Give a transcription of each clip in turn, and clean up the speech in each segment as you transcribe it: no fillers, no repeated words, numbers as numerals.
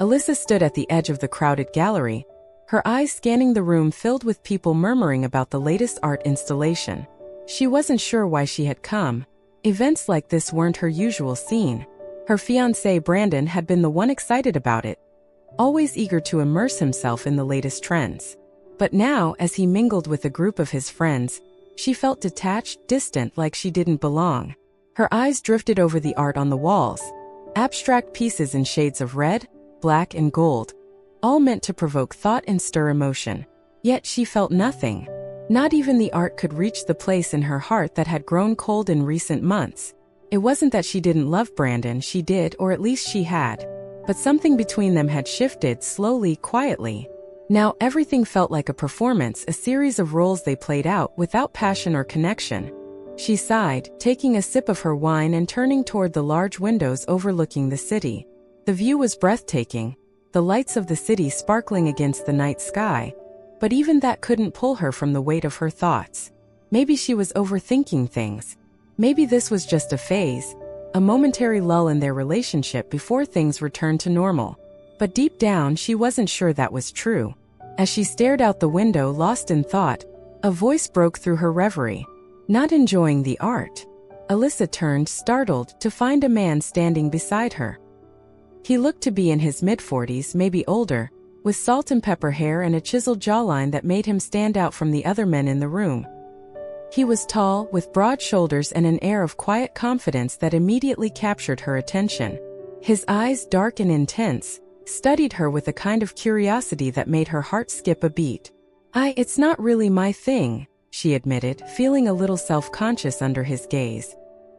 Alyssa stood at the edge of the crowded gallery, her eyes scanning the room filled with people murmuring about the latest art installation. She wasn't sure why she had come. Events like this weren't her usual scene. Her fiancé Brandon had been the one excited about it, always eager to immerse himself in the latest trends. But now, as he mingled with a group of his friends, she felt detached, distant, like she didn't belong. Her eyes drifted over the art on the walls, abstract pieces in shades of red, black, and gold, all meant to provoke thought and stir emotion. Yet she felt nothing. Not even the art could reach the place in her heart that had grown cold in recent months. It wasn't that she didn't love Brandon, she did, or at least she had. But something between them had shifted slowly, quietly. Now everything felt like a performance, a series of roles they played out without passion or connection. She sighed, taking a sip of her wine and turning toward the large windows overlooking the city. The view was breathtaking, the lights of the city sparkling against the night sky. But even that couldn't pull her from the weight of her thoughts. Maybe she was overthinking things. Maybe this was just a phase, a momentary lull in their relationship before things returned to normal. But deep down, she wasn't sure that was true. As she stared out the window, lost in thought, a voice broke through her reverie. Not enjoying the art. Alyssa turned, startled, to find a man standing beside her. He looked to be in his mid-40s, maybe older, with salt and pepper hair and a chiseled jawline that made him stand out from the other men in the room. He was tall, with broad shoulders and an air of quiet confidence that immediately captured her attention. His eyes, dark and intense, studied her with a kind of curiosity that made her heart skip a beat. It's not really my thing, she admitted, feeling a little self-conscious under his gaze.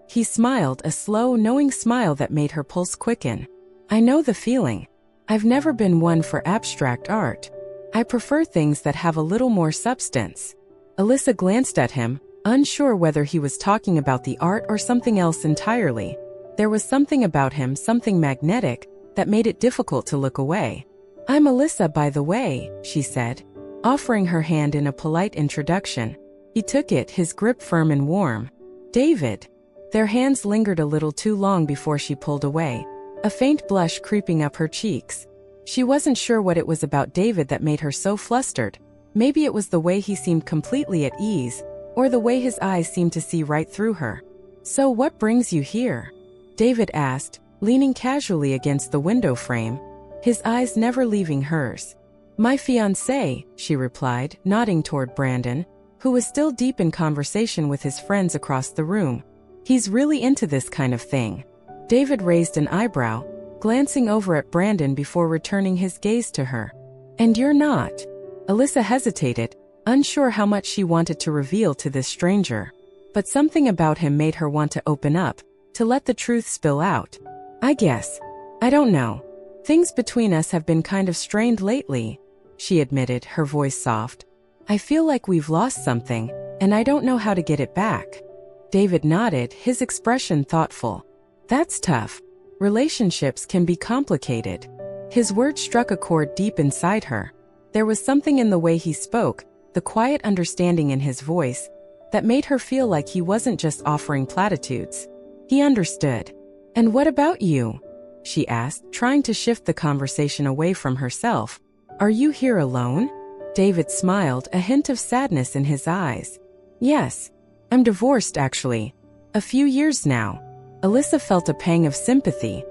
He smiled, a slow, knowing smile that made her pulse quicken. I know the feeling. I've never been one for abstract art. I prefer things that have a little more substance. Alyssa glanced at him, unsure whether he was talking about the art or something else entirely. There was something about him, something magnetic, that made it difficult to look away. I'm Alyssa, by the way, she said, offering her hand in a polite introduction. He took it, his grip firm and warm. David. Their hands lingered a little too long before she pulled away, a faint blush creeping up her cheeks. She wasn't sure what it was about David that made her so flustered. Maybe it was the way he seemed completely at ease, or the way his eyes seemed to see right through her. So what brings you here? David asked, leaning casually against the window frame, his eyes never leaving hers. My fiancé, she replied, nodding toward Brandon, who was still deep in conversation with his friends across the room. He's really into this kind of thing. David raised an eyebrow, glancing over at Brandon before returning his gaze to her. And you're not? Alyssa hesitated, unsure how much she wanted to reveal to this stranger. But something about him made her want to open up, to let the truth spill out. I guess. I don't know. Things between us have been kind of strained lately, she admitted, her voice soft. I feel like we've lost something, and I don't know how to get it back. David nodded, his expression thoughtful. That's tough. Relationships can be complicated. His words struck a chord deep inside her. There was something in the way he spoke, the quiet understanding in his voice, that made her feel like he wasn't just offering platitudes. He understood. And what about you? She asked, trying to shift the conversation away from herself. Are you here alone? David smiled, a hint of sadness in his eyes. Yes. I'm divorced, actually. A few years now. Alyssa felt a pang of sympathy.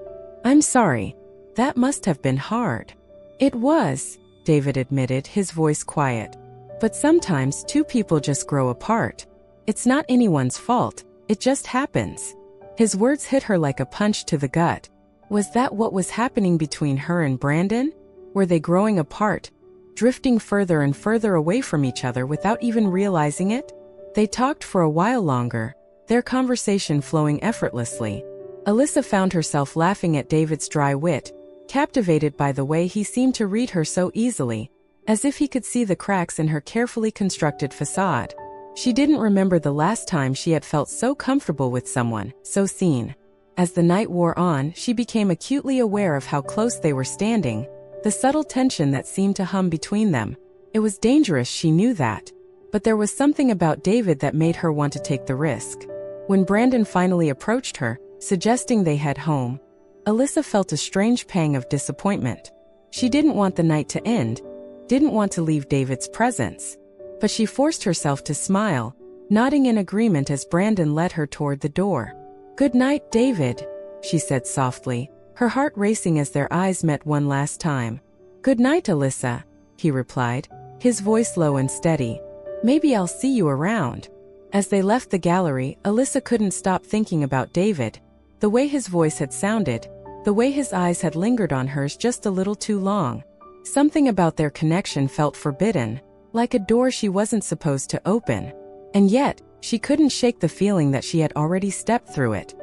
I'm sorry. That must have been hard. It was, David admitted, his voice quiet. But sometimes two people just grow apart. It's not anyone's fault. It just happens. His words hit her like a punch to the gut. Was that what was happening between her and Brandon? Were they growing apart, drifting further and further away from each other without even realizing it? They talked for a while longer, their conversation flowing effortlessly. Alyssa found herself laughing at David's dry wit, captivated by the way he seemed to read her so easily, as if he could see the cracks in her carefully constructed facade. She didn't remember the last time she had felt so comfortable with someone, so seen. As the night wore on, she became acutely aware of how close they were standing, the subtle tension that seemed to hum between them. It was dangerous, she knew that. But there was something about David that made her want to take the risk. When Brandon finally approached her, suggesting they head home, Alyssa felt a strange pang of disappointment. She didn't want the night to end, didn't want to leave David's presence. But she forced herself to smile, nodding in agreement as Brandon led her toward the door. "Good night, David," she said softly, her heart racing as their eyes met one last time. "Good night, Alyssa," he replied, his voice low and steady. "Maybe I'll see you around." As they left the gallery, Alyssa couldn't stop thinking about David. The way his voice had sounded, the way his eyes had lingered on hers just a little too long. Something about their connection felt forbidden, like a door she wasn't supposed to open. And yet, she couldn't shake the feeling that she had already stepped through it.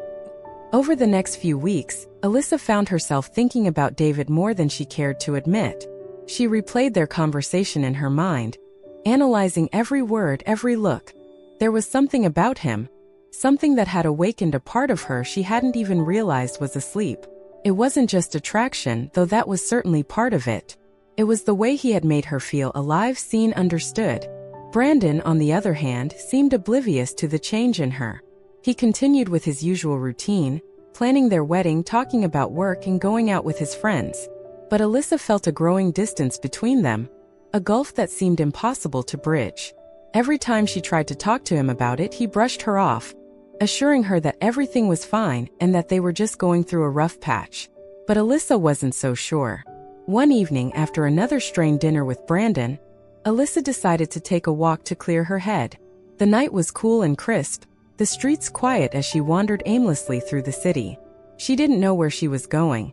Over the next few weeks, Alyssa found herself thinking about David more than she cared to admit. She replayed their conversation in her mind, analyzing every word, every look. There was something about him, something that had awakened a part of her she hadn't even realized was asleep. It wasn't just attraction, though that was certainly part of it. It was the way he had made her feel alive, seen, understood. Brandon, on the other hand, seemed oblivious to the change in her. He continued with his usual routine, planning their wedding, talking about work, and going out with his friends. But Alyssa felt a growing distance between them, a gulf that seemed impossible to bridge. Every time she tried to talk to him about it, he brushed her off, assuring her that everything was fine and that they were just going through a rough patch. But Alyssa wasn't so sure. One evening, after another strained dinner with Brandon, Alyssa decided to take a walk to clear her head. The night was cool and crisp, the streets quiet as she wandered aimlessly through the city. She didn't know where she was going.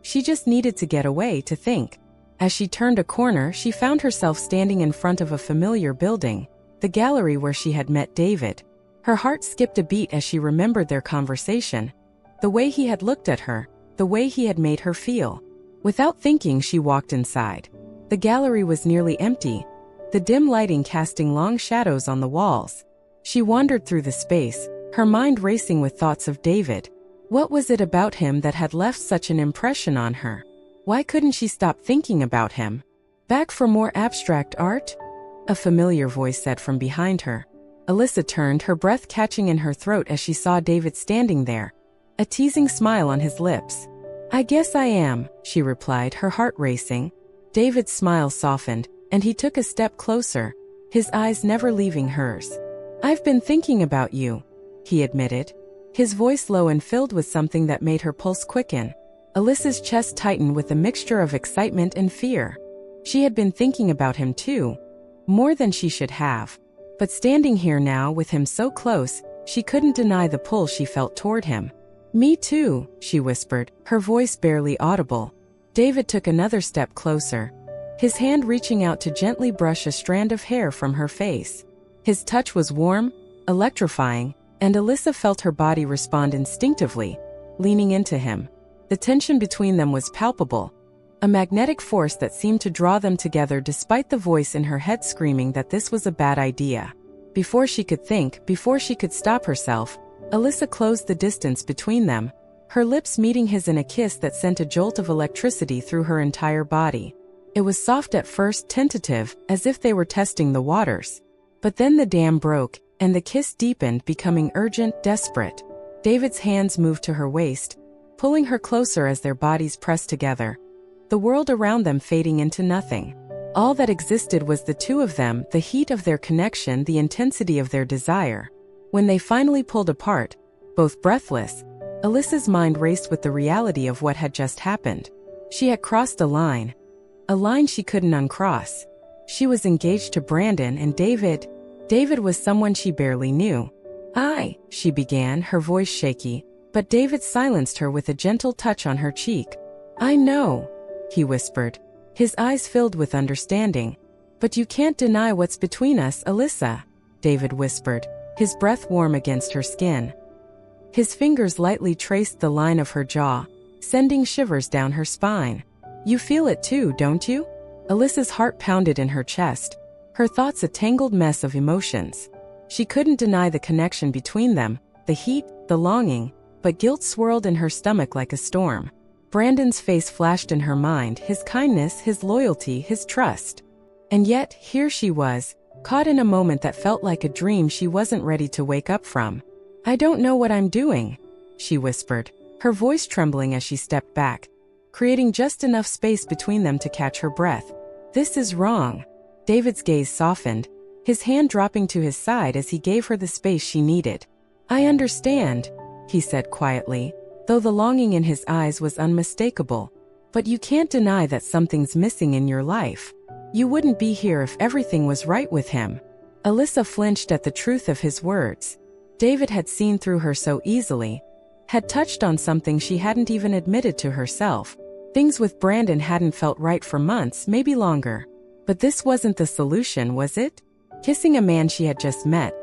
She just needed to get away, to think. As she turned a corner, she found herself standing in front of a familiar building, the gallery where she had met David. Her heart skipped a beat as she remembered their conversation, the way he had looked at her, the way he had made her feel. Without thinking, she walked inside. The gallery was nearly empty, the dim lighting casting long shadows on the walls. She wandered through the space, her mind racing with thoughts of David. What was it about him that had left such an impression on her? Why couldn't she stop thinking about him? "Back for more abstract art?" a familiar voice said from behind her. Alyssa turned, her breath catching in her throat as she saw David standing there, a teasing smile on his lips. "I guess I am," she replied, her heart racing. David's smile softened, and he took a step closer, his eyes never leaving hers. "I've been thinking about you," he admitted, his voice low and filled with something that made her pulse quicken. Alyssa's chest tightened with a mixture of excitement and fear. She had been thinking about him too, more than she should have. But standing here now with him so close, she couldn't deny the pull she felt toward him. "Me too," she whispered, her voice barely audible. David took another step closer, his hand reaching out to gently brush a strand of hair from her face. His touch was warm, electrifying, and Alyssa felt her body respond instinctively, leaning into him. The tension between them was palpable, a magnetic force that seemed to draw them together despite the voice in her head screaming that this was a bad idea. Before she could think, before she could stop herself, Alyssa closed the distance between them, her lips meeting his in a kiss that sent a jolt of electricity through her entire body. It was soft at first, tentative, as if they were testing the waters. But then the dam broke, and the kiss deepened, becoming urgent, desperate. David's hands moved to her waist, pulling her closer as their bodies pressed together, the world around them fading into nothing. All that existed was the two of them, the heat of their connection, the intensity of their desire. When they finally pulled apart, both breathless, Alyssa's mind raced with the reality of what had just happened. She had crossed a line she couldn't uncross. She was engaged to Brandon, and David was someone she barely knew. She began, her voice shaky, but David silenced her with a gentle touch on her cheek. "I know," he whispered, his eyes filled with understanding. "But you can't deny what's between us, Alyssa," David whispered, his breath warm against her skin. His fingers lightly traced the line of her jaw, sending shivers down her spine. "You feel it too, don't you?" Alyssa's heart pounded in her chest, her thoughts a tangled mess of emotions. She couldn't deny the connection between them, the heat, the longing, but guilt swirled in her stomach like a storm. Brandon's face flashed in her mind, his kindness, his loyalty, his trust. And yet, here she was, caught in a moment that felt like a dream she wasn't ready to wake up from. "I don't know what I'm doing," she whispered, her voice trembling as she stepped back. creating just enough space between them to catch her breath. "This is wrong." David's gaze softened, his hand dropping to his side as he gave her the space she needed. "I understand," he said quietly, though the longing in his eyes was unmistakable. "But you can't deny that something's missing in your life. You wouldn't be here if everything was right with him." Alyssa flinched at the truth of his words. David had seen through her so easily, had touched on something she hadn't even admitted to herself. Things with Brandon hadn't felt right for months, maybe longer. But this wasn't the solution, was it? Kissing a man she had just met,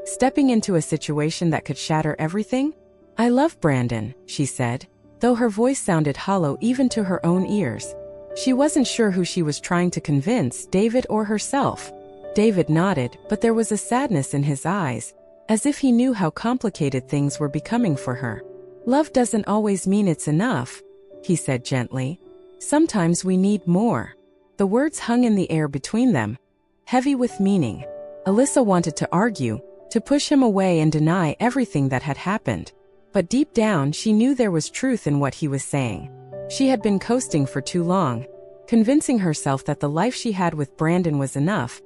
stepping into a situation that could shatter everything? "I love Brandon," she said, though her voice sounded hollow even to her own ears. She wasn't sure who she was trying to convince, David or herself. David nodded, but there was a sadness in his eyes, as if he knew how complicated things were becoming for her. "Love doesn't always mean it's enough," he said gently. "Sometimes we need more." The words hung in the air between them, heavy with meaning. Alyssa wanted to argue, to push him away and deny everything that had happened. But deep down she knew there was truth in what he was saying. She had been coasting for too long, convincing herself that the life she had with Brandon was enough,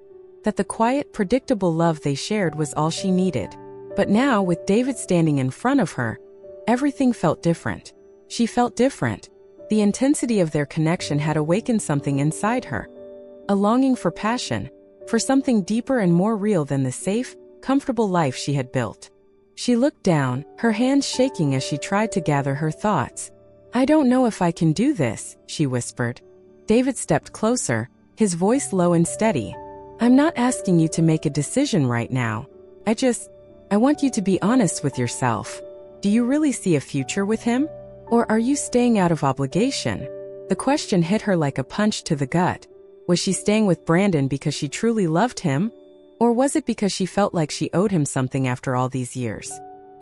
that the quiet, predictable love they shared was all she needed. But now, with David standing in front of her, everything felt different. She felt different. The intensity of their connection had awakened something inside her. A longing for passion, for something deeper and more real than the safe, comfortable life she had built. She looked down, her hands shaking as she tried to gather her thoughts. "I don't know if I can do this," she whispered. David stepped closer, his voice low and steady. "I'm not asking you to make a decision right now. I want you to be honest with yourself. Do you really see a future with him? Or are you staying out of obligation?" The question hit her like a punch to the gut. Was she staying with Brandon because she truly loved him? Or was it because she felt like she owed him something after all these years?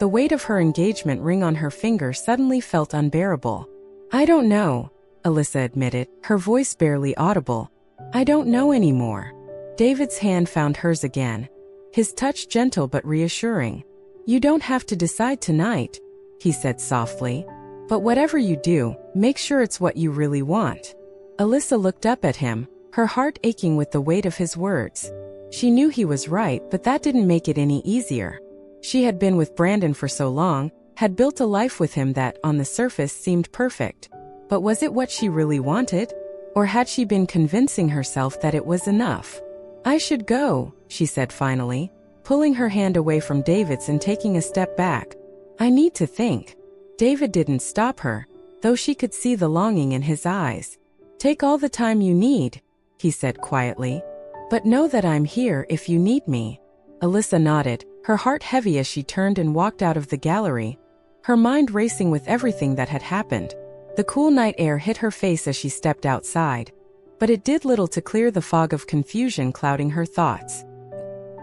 The weight of her engagement ring on her finger suddenly felt unbearable. "I don't know," Alyssa admitted, her voice barely audible. "I don't know anymore." David's hand found hers again, his touch gentle but reassuring. "You don't have to decide tonight," he said softly. "But whatever you do, make sure it's what you really want." Alyssa looked up at him, her heart aching with the weight of his words. She knew he was right, but that didn't make it any easier. She had been with Brandon for so long, had built a life with him that, on the surface, seemed perfect. But was it what she really wanted? Or had she been convincing herself that it was enough? "I should go," she said finally, pulling her hand away from David's and taking a step back. "I need to think." David didn't stop her, though she could see the longing in his eyes. "Take all the time you need," he said quietly. "But know that I'm here if you need me." Alyssa nodded, her heart heavy as she turned and walked out of the gallery, her mind racing with everything that had happened. The cool night air hit her face as she stepped outside, but it did little to clear the fog of confusion clouding her thoughts.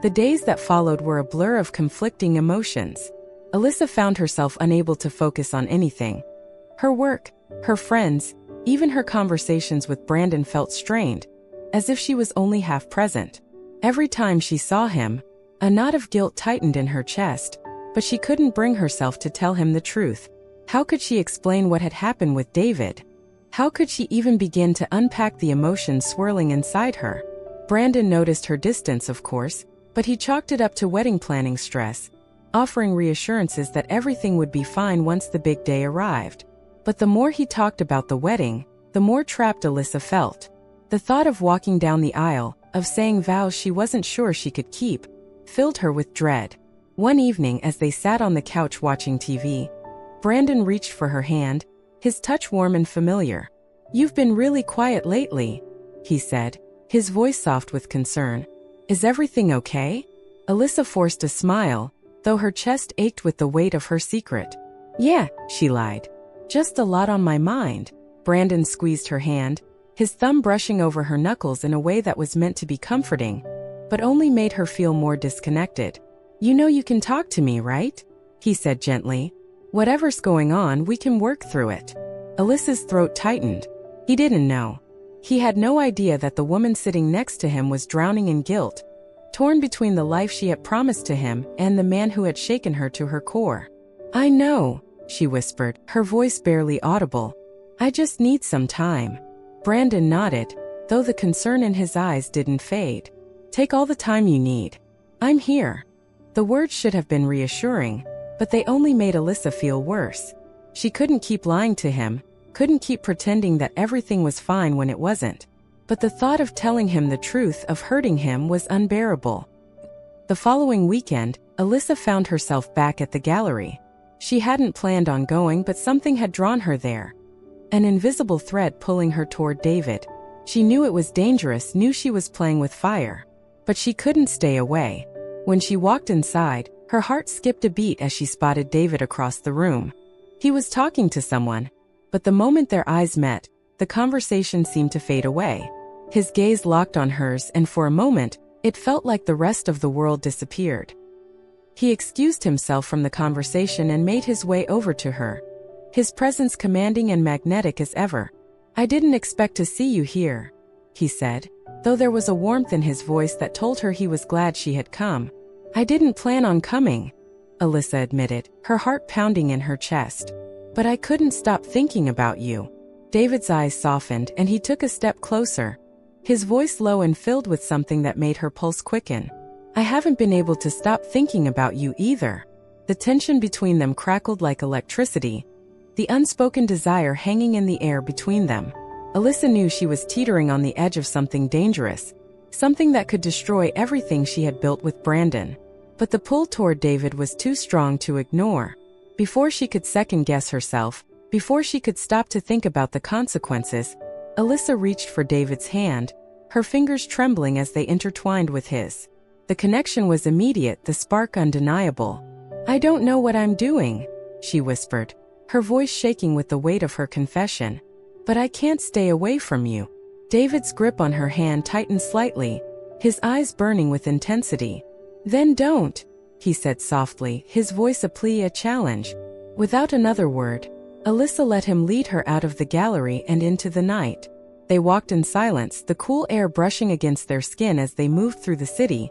The days that followed were a blur of conflicting emotions. Alyssa found herself unable to focus on anything. Her work, her friends, even her conversations with Brandon felt strained, as if she was only half present. Every time she saw him, a knot of guilt tightened in her chest, but she couldn't bring herself to tell him the truth. How could she explain what had happened with David? How could she even begin to unpack the emotions swirling inside her? Brandon noticed her distance, of course, but he chalked it up to wedding planning stress, offering reassurances that everything would be fine once the big day arrived. But the more he talked about the wedding, the more trapped Alyssa felt. The thought of walking down the aisle, of saying vows she wasn't sure she could keep, filled her with dread. One evening, as they sat on the couch watching TV, Brandon reached for her hand, his touch warm and familiar. "You've been really quiet lately," he said, his voice soft with concern. "Is everything okay?" Alyssa forced a smile, though her chest ached with the weight of her secret. "Yeah," she lied. "Just a lot on my mind." Brandon squeezed her hand, his thumb brushing over her knuckles in a way that was meant to be comforting, but only made her feel more disconnected. "You know you can talk to me, right?" he said gently. "Whatever's going on, we can work through it." Alyssa's throat tightened. He didn't know. He had no idea that the woman sitting next to him was drowning in guilt, torn between the life she had promised to him and the man who had shaken her to her core. "I know," she whispered, her voice barely audible. I just need some time. Brandon nodded, though the concern in his eyes didn't fade. Take all the time you need. I'm here. The words should have been reassuring, but they only made Alyssa feel worse. She couldn't keep lying to him, couldn't keep pretending that everything was fine when it wasn't. But the thought of telling him the truth, of hurting him, was unbearable. The following weekend, Alyssa found herself back at the gallery. She hadn't planned on going, but something had drawn her there. An invisible thread pulling her toward David. She knew it was dangerous, knew she was playing with fire. But she couldn't stay away. When she walked inside, her heart skipped a beat as she spotted David across the room. He was talking to someone, but the moment their eyes met, the conversation seemed to fade away. His gaze locked on hers, and for a moment, it felt like the rest of the world disappeared. He excused himself from the conversation and made his way over to her. His presence commanding and magnetic as ever. I didn't expect to see you here, he said, though there was a warmth in his voice that told her he was glad she had come. I didn't plan on coming, Alyssa admitted, her heart pounding in her chest. But I couldn't stop thinking about you. David's eyes softened and he took a step closer, his voice low and filled with something that made her pulse quicken. I haven't been able to stop thinking about you either. The tension between them crackled like electricity, the unspoken desire hanging in the air between them. Alyssa knew she was teetering on the edge of something dangerous, something that could destroy everything she had built with Brandon. But the pull toward David was too strong to ignore. Before she could second-guess herself, before she could stop to think about the consequences, Alyssa reached for David's hand, her fingers trembling as they intertwined with his. The connection was immediate, the spark undeniable. I don't know what I'm doing, she whispered, her voice shaking with the weight of her confession. But I can't stay away from you. David's grip on her hand tightened slightly, his eyes burning with intensity. Then don't, he said softly, his voice a plea, a challenge. Without another word, Alyssa let him lead her out of the gallery and into the night. They walked in silence, the cool air brushing against their skin as they moved through the city,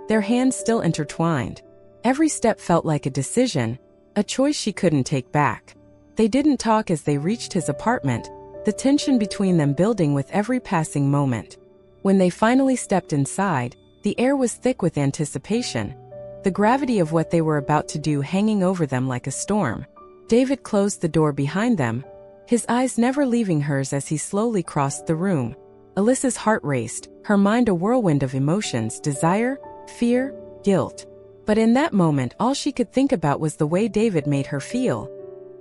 their hands still intertwined. Every step felt like a decision, a choice she couldn't take back. They didn't talk as they reached his apartment, the tension between them building with every passing moment. When they finally stepped inside, the air was thick with anticipation, the gravity of what they were about to do hanging over them like a storm. David closed the door behind them, his eyes never leaving hers as he slowly crossed the room. Alyssa's heart raced, her mind a whirlwind of emotions, desire, fear, guilt. But in that moment, all she could think about was the way David made her feel.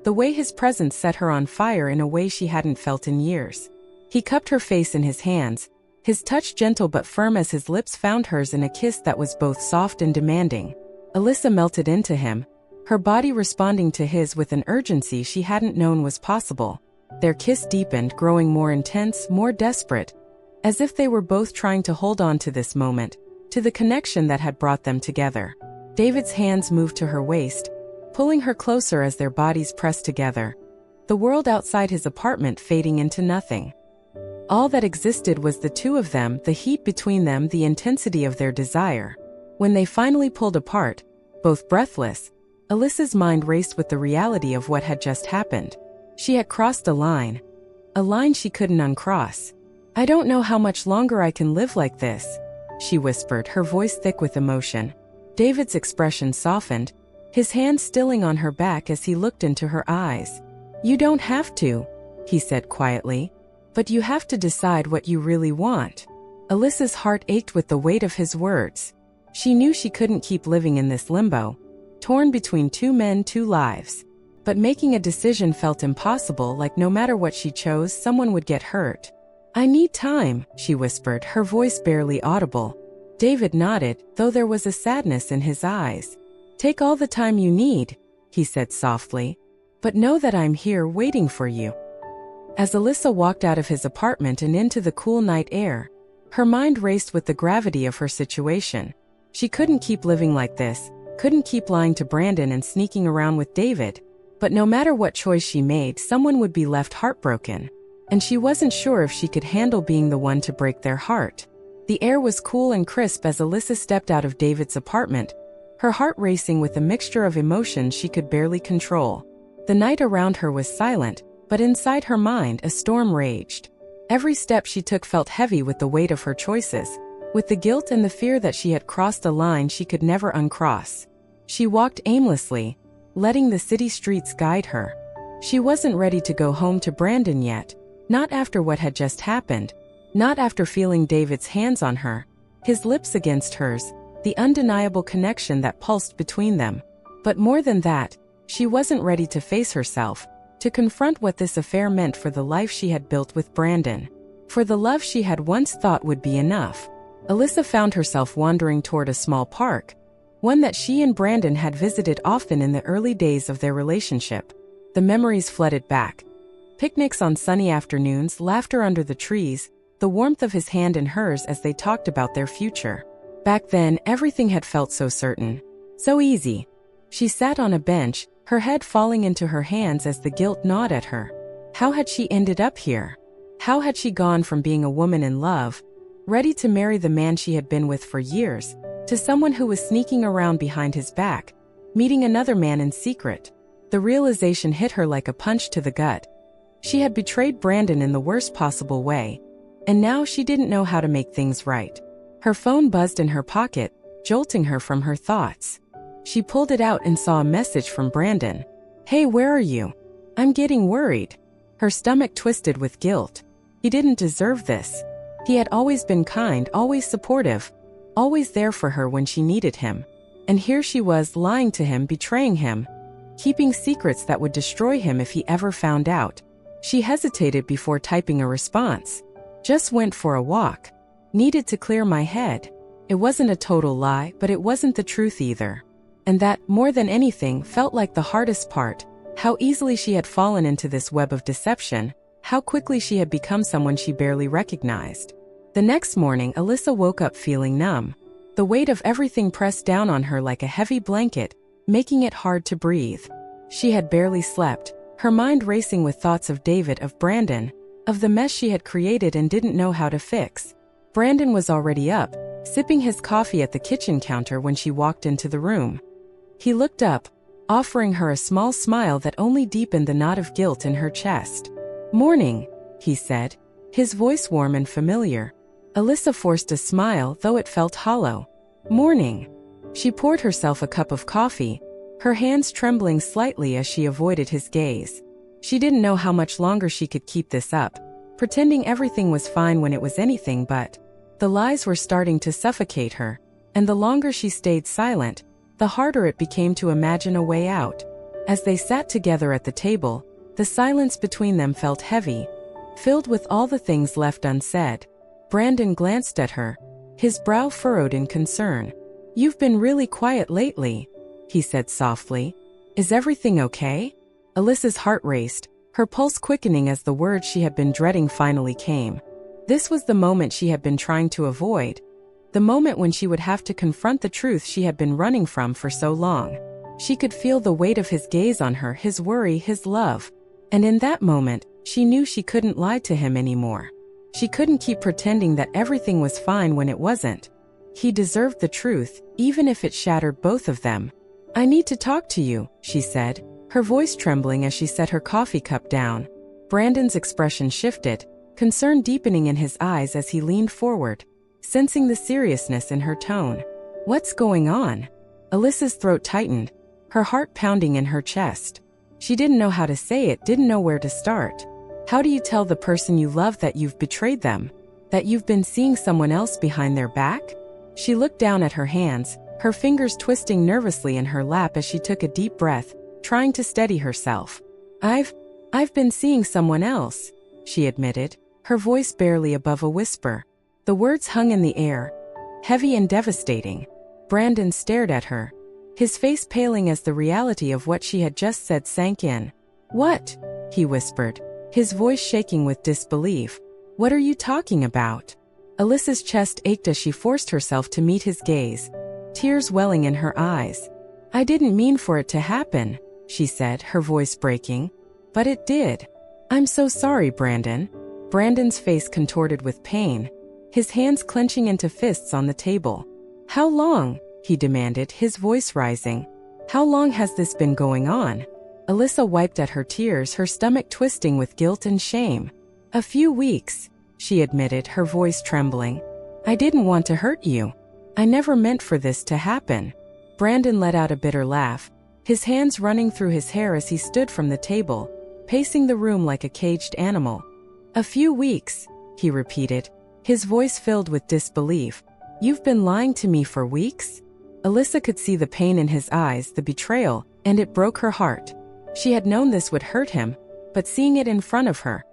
The way his presence set her on fire in a way she hadn't felt in years. He cupped her face in his hands, his touch gentle but firm as his lips found hers in a kiss that was both soft and demanding. Alyssa melted into him, her body responding to his with an urgency she hadn't known was possible. Their kiss deepened, growing more intense, more desperate, as if they were both trying to hold on to this moment, to the connection that had brought them together. David's hands moved to her waist, pulling her closer as their bodies pressed together, the world outside his apartment fading into nothing. All that existed was the two of them, the heat between them, the intensity of their desire. When they finally pulled apart, both breathless, Alyssa's mind raced with the reality of what had just happened. She had crossed a line she couldn't uncross. I don't know how much longer I can live like this, she whispered, her voice thick with emotion. David's expression softened, his hand stilling on her back as he looked into her eyes. You don't have to, he said quietly, but you have to decide what you really want. Alyssa's heart ached with the weight of his words. She knew she couldn't keep living in this limbo, torn between two men, two lives. But making a decision felt impossible, like no matter what she chose, someone would get hurt. I need time, she whispered, her voice barely audible. David nodded, though there was a sadness in his eyes. Take all the time you need, he said softly, but know that I'm here waiting for you. As Alyssa walked out of his apartment and into the cool night air, her mind raced with the gravity of her situation. She couldn't keep living like this, couldn't keep lying to Brandon and sneaking around with David. But no matter what choice she made, someone would be left heartbroken. And she wasn't sure if she could handle being the one to break their heart. The air was cool and crisp as Alyssa stepped out of David's apartment, her heart racing with a mixture of emotions she could barely control. The night around her was silent, But inside her mind, a storm raged. Every step she took felt heavy with the weight of her choices, with the guilt and the fear that she had crossed a line she could never uncross. She walked aimlessly, letting the city streets guide her. She wasn't ready to go home to Brandon yet, not after what had just happened, not after feeling David's hands on her, his lips against hers, the undeniable connection that pulsed between them. But more than that, she wasn't ready to face herself, to confront what this affair meant for the life she had built with Brandon, for the love she had once thought would be enough. Alyssa found herself wandering toward a small park, one that she and Brandon had visited often in the early days of their relationship. The memories flooded back. Picnics on sunny afternoons, laughter under the trees, the warmth of his hand in hers as they talked about their future. Back then, everything had felt so certain, so easy. She sat on a bench, her head falling into her hands as the guilt gnawed at her. How had she ended up here? How had she gone from being a woman in love, ready to marry the man she had been with for years, to someone who was sneaking around behind his back, meeting another man in secret? The realization hit her like a punch to the gut. She had betrayed Brandon in the worst possible way, and now she didn't know how to make things right. Her phone buzzed in her pocket, jolting her from her thoughts. She pulled it out and saw a message from Brandon. "Hey, where are you? I'm getting worried." Her stomach twisted with guilt. He didn't deserve this. He had always been kind, always supportive, always there for her when she needed him. And here she was lying to him, betraying him, keeping secrets that would destroy him if he ever found out. She hesitated before typing a response. "Just went for a walk. Needed to clear my head." It wasn't a total lie, but it wasn't the truth either. And that, more than anything, felt like the hardest part. How easily she had fallen into this web of deception, how quickly she had become someone she barely recognized. The next morning, Alyssa woke up feeling numb. The weight of everything pressed down on her like a heavy blanket, making it hard to breathe. She had barely slept, her mind racing with thoughts of David, of Brandon, of the mess she had created and didn't know how to fix. Brandon was already up, sipping his coffee at the kitchen counter when she walked into the room. He looked up, offering her a small smile that only deepened the knot of guilt in her chest. "Morning," he said, his voice warm and familiar. Alyssa forced a smile, though it felt hollow. "Morning." She poured herself a cup of coffee, her hands trembling slightly as she avoided his gaze. She didn't know how much longer she could keep this up, pretending everything was fine when it was anything but. The lies were starting to suffocate her, and the longer she stayed silent, the harder it became to imagine a way out. As they sat together at the table, the silence between them felt heavy, filled with all the things left unsaid. Brandon glanced at her, his brow furrowed in concern. "You've been really quiet lately," he said softly. "Is everything okay?" Alyssa's heart raced, her pulse quickening as the words she had been dreading finally came. This was the moment she had been trying to avoid, the moment when she would have to confront the truth she had been running from for so long. She could feel the weight of his gaze on her, his worry, his love. And in that moment, she knew she couldn't lie to him anymore. She couldn't keep pretending that everything was fine when it wasn't. He deserved the truth, even if it shattered both of them. "I need to talk to you," she said, her voice trembling as she set her coffee cup down. Brandon's expression shifted, concern deepening in his eyes as he leaned forward, sensing the seriousness in her tone. "What's going on?" Alyssa's throat tightened, her heart pounding in her chest. She didn't know how to say it, didn't know where to start. How do you tell the person you love that you've betrayed them? That you've been seeing someone else behind their back? She looked down at her hands, her fingers twisting nervously in her lap as she took a deep breath, trying to steady herself. I've been seeing someone else," she admitted, her voice barely above a whisper. The words hung in the air, heavy and devastating. Brandon stared at her, his face paling as the reality of what she had just said sank in. "What?" he whispered, his voice shaking with disbelief. "What are you talking about?" Alyssa's chest ached as she forced herself to meet his gaze, tears welling in her eyes. "I didn't mean for it to happen," she said, her voice breaking. "But it did. I'm so sorry, Brandon." Brandon's face contorted with pain, his hands clenching into fists on the table. "How long?" he demanded, his voice rising. "How long has this been going on?" Alyssa wiped at her tears, her stomach twisting with guilt and shame. A few weeks, she admitted, her voice trembling. I didn't want to hurt you. I never meant for this to happen. Brandon let out a bitter laugh, his hands running through his hair as he stood from the table, pacing the room like a caged animal. A few weeks, he repeated, his voice filled with disbelief. You've been lying to me for weeks? Alyssa could see the pain in his eyes, the betrayal, and it broke her heart. She had known this would hurt him, but seeing it in front of her,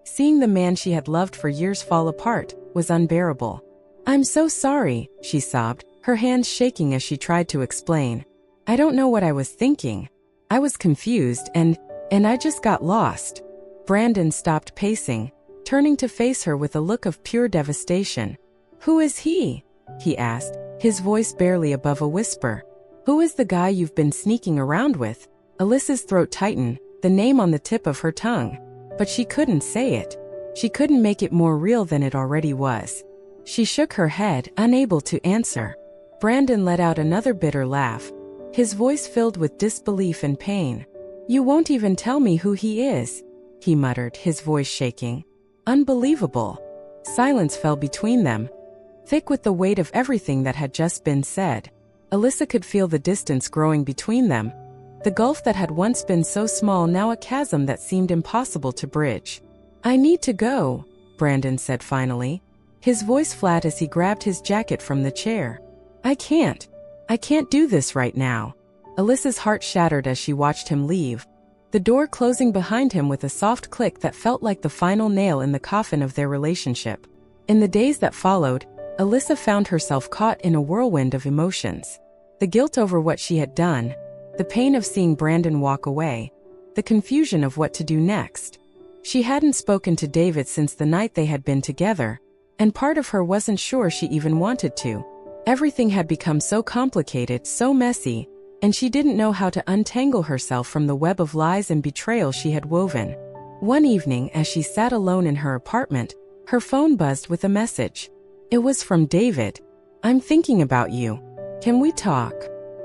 seeing the man she had loved for years fall apart, was unbearable. I'm so sorry, she sobbed, her hands shaking as she tried to explain. I don't know what I was thinking. I was confused and I just got lost. Brandon stopped pacing, turning to face her with a look of pure devastation. Who is he? He asked, his voice barely above a whisper. Who is the guy you've been sneaking around with? Alyssa's throat tightened, the name on the tip of her tongue. But she couldn't say it. She couldn't make it more real than it already was. She shook her head, unable to answer. Brandon let out another bitter laugh, his voice filled with disbelief and pain. You won't even tell me who he is, he muttered, his voice shaking. Unbelievable. Silence fell between them, thick with the weight of everything that had just been said. Alyssa could feel the distance growing between them, the gulf that had once been so small, now a chasm that seemed impossible to bridge. I need to go, Brandon said finally, his voice flat as he grabbed his jacket from the chair. I can't do this right now. Alyssa's heart shattered as she watched him leave, the door closing behind him with a soft click that felt like the final nail in the coffin of their relationship. In the days that followed, Alyssa found herself caught in a whirlwind of emotions. The guilt over what she had done, the pain of seeing Brandon walk away, the confusion of what to do next. She hadn't spoken to David since the night they had been together, and part of her wasn't sure she even wanted to. Everything had become so complicated, so messy, and she didn't know how to untangle herself from the web of lies and betrayal she had woven. One evening, as she sat alone in her apartment, her phone buzzed with a message. It was from David. I'm thinking about you. Can we talk?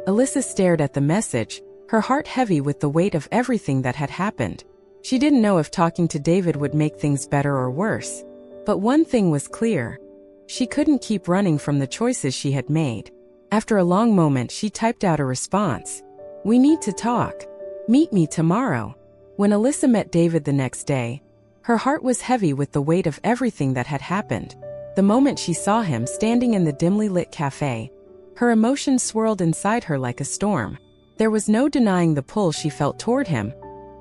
Alyssa stared at the message, her heart heavy with the weight of everything that had happened. She didn't know if talking to David would make things better or worse. But one thing was clear. She couldn't keep running from the choices she had made. After a long moment, she typed out a response. We need to talk. Meet me tomorrow. When Alyssa met David the next day, her heart was heavy with the weight of everything that had happened. The moment she saw him standing in the dimly lit cafe, her emotions swirled inside her like a storm. There was no denying the pull she felt toward him,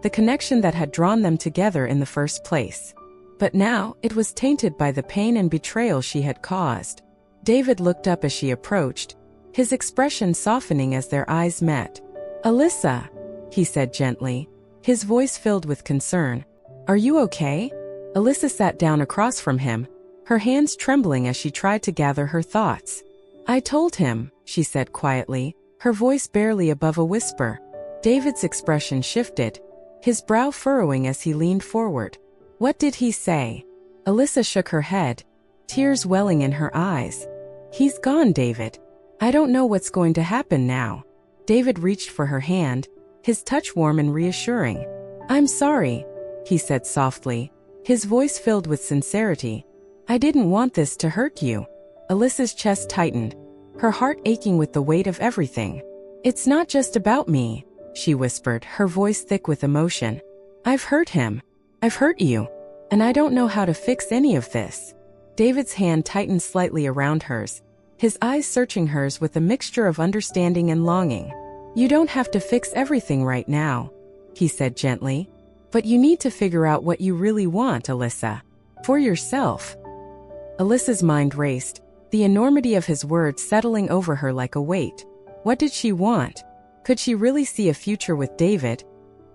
the connection that had drawn them together in the first place. But now, it was tainted by the pain and betrayal she had caused. David looked up as she approached, his expression softening as their eyes met. Alyssa, he said gently, his voice filled with concern. Are you okay? Alyssa sat down across from him, her hands trembling as she tried to gather her thoughts. I told him, she said quietly, her voice barely above a whisper. David's expression shifted, his brow furrowing as he leaned forward. What did he say? Alyssa shook her head, tears welling in her eyes. He's gone, David. I don't know what's going to happen now. David reached for her hand, his touch warm and reassuring. I'm sorry, he said softly, his voice filled with sincerity. I didn't want this to hurt you. Alyssa's chest tightened, her heart aching with the weight of everything. It's not just about me, she whispered, her voice thick with emotion. I've hurt him. I've hurt you. And I don't know how to fix any of this. David's hand tightened slightly around hers, his eyes searching hers with a mixture of understanding and longing. You don't have to fix everything right now, he said gently. But you need to figure out what you really want, Alyssa. For yourself. Alyssa's mind raced, the enormity of his words settling over her like a weight. What did she want? Could she really see a future with David?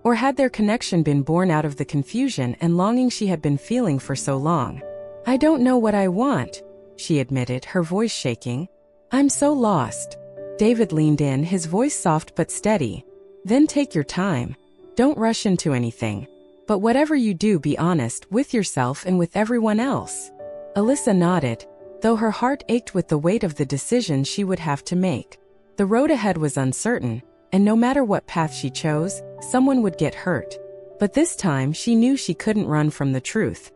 Or had their connection been born out of the confusion and longing she had been feeling for so long? I don't know what I want, she admitted, her voice shaking. I'm so lost. David leaned in, his voice soft but steady. Then take your time. Don't rush into anything. But whatever you do, be honest with yourself and with everyone else. Alyssa nodded, though her heart ached with the weight of the decision she would have to make. The road ahead was uncertain, and no matter what path she chose, someone would get hurt. But this time she knew she couldn't run from the truth.